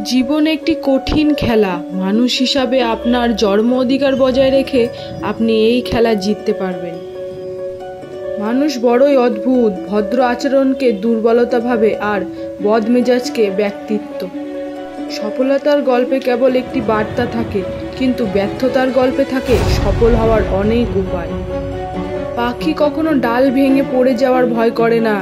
জীবন একটি কঠিন খেলা। মানুষ হিসাবে আপনার জন্ম অধিকার বজায় রেখে আপনি এই খেলা জিততে পারবেন। মানুষ বড়ই অদ্ভুত, ভদ্র আচরণকে দুর্বলতা ভাবে আর বদমেজাজকে ব্যক্তিত্ব। সফলতার গল্পে কেবল একটি বার্তা থাকে, কিন্তু ব্যর্থতার গল্পে থাকে সফল হওয়ার অনেক উপায়। পাখি কখনো ডাল ভেঙে পড়ে যাওয়ার ভয় করে না,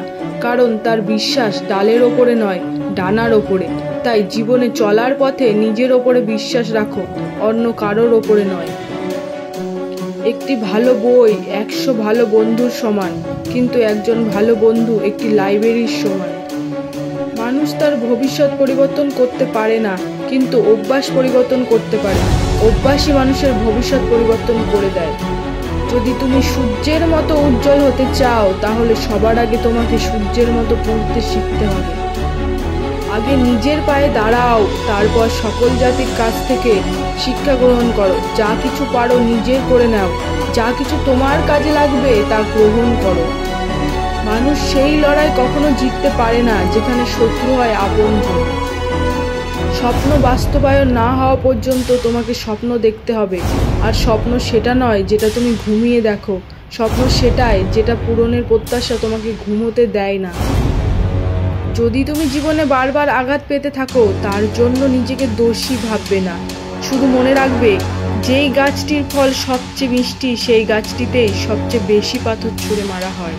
কারণ তার বিশ্বাস ডালের ওপরে নয়, ডানার ওপরে। তাই জীবনে চলার পথে নিজের ওপরে বিশ্বাস রাখো, অন্য কারোর ওপরে নয়। একটি ভালো বই 100 ভালো বন্ধুর সমান, কিন্তু একজন ভালো বন্ধু একটি লাইব্রেরির সমান। মানুষ তার ভবিষ্যৎ পরিবর্তন করতে পারে না, কিন্তু অভ্যাস পরিবর্তন করতে পারে। অভ্যাসই মানুষের ভবিষ্যৎ পরিবর্তন করে দেয়। যদি তুমি সূর্যের মতো উজ্জ্বল হতে চাও, তাহলে সবার আগে তোমাকে সূর্যের মতো পড়তে শিখতে হবে। আগে নিজের পায়ে দাঁড়াও, তারপর সকল জাতির কাছ থেকে শিক্ষা গ্রহণ করো। যা কিছু পারো নিজের করে নাও, যা কিছু তোমার কাজে লাগবে তা গ্রহণ করো। মানুষ সেই লড়াই কখনো জিততে পারে না যেখানে শত্রু হয় আপনজন। স্বপ্ন বাস্তবায়ন না হওয়া পর্যন্ত তোমাকে স্বপ্ন দেখতে হবে। আর স্বপ্ন সেটা নয় যেটা তুমি ঘুমিয়ে দেখো, স্বপ্ন সেটাই যেটা পূরণের প্রত্যাশা তোমাকে ঘুমোতে দেয় না। যদি তুমি জীবনে বারবার আঘাত পেতে থাকো, তার জন্য নিজেকে দোষী ভাববে না। শুধু মনে রাখবে, যেই গাছটির ফল সবচেয়ে মিষ্টি, সেই গাছটিতেই সবচেয়ে বেশি পাথর ছুঁড়ে মারা হয়।